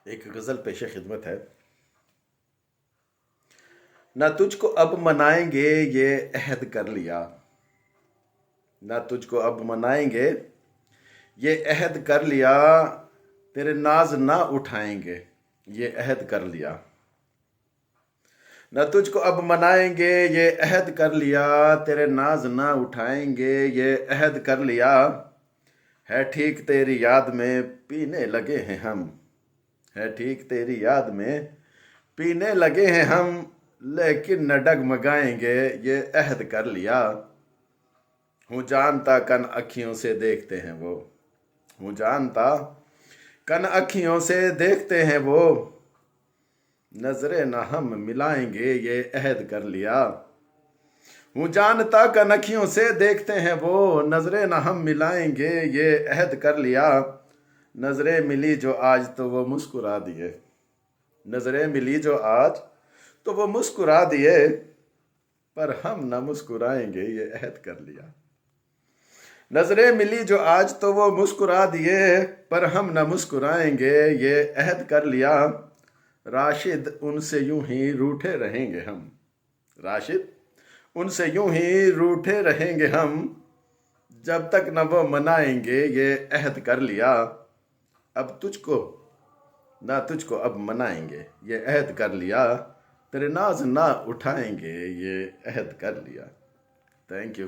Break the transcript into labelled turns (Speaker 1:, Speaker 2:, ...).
Speaker 1: ایک غزل پیش خدمت ہے۔ نہ تجھ کو اب منائیں گے یہ عہد کر لیا، نہ تجھ کو اب منائیں گے یہ عہد کر لیا، تیرے ناز نہ اٹھائیں گے یہ عہد کر لیا۔ نہ تجھ کو اب منائیں گے یہ عہد کر لیا، تیرے ناز نہ اٹھائیں گے یہ عہد کر لیا۔ ہے ٹھیک تیری یاد میں پینے لگے ہیں ہم، ہے ٹھیک تیری یاد میں پینے لگے ہیں ہم، لیکن نہ ڈگمگائیں گے یہ عہد کر لیا۔ ہوں جانتا کن اکھیوں سے دیکھتے ہیں وہ، ہوں جانتا کن اکھیوں سے دیکھتے ہیں وہ، نظریں نہ ہم ملائیں گے یہ عہد کر لیا۔ ہوں جانتا کن اکھیوں سے دیکھتے ہیں وہ، نظریں نہ ہم ملائیں گے یہ عہد کر لیا۔ نظریں ملی جو آج تو وہ مسکرا دیے، نظریں ملی جو آج تو وہ مسکرا دیے، پر ہم نہ مسکرائیں گے یہ عہد کر لیا۔ نظریں ملی جو آج تو وہ مسکرا دیے، پر ہم نہ مسکرائیں گے یہ عہد کر لیا۔ راشد ان سے یوں ہی روٹھے رہیں گے ہم، راشد ان سے یوں ہی روٹھے رہیں گے ہم، جب تک نہ وہ منائیں گے یہ عہد کر لیا۔ اب تجھ کو نہ تجھ کو اب منائیں گے یہ عہد کر لیا، تیرے ناز نہ اٹھائیں گے یہ عہد کر لیا۔ Thank you.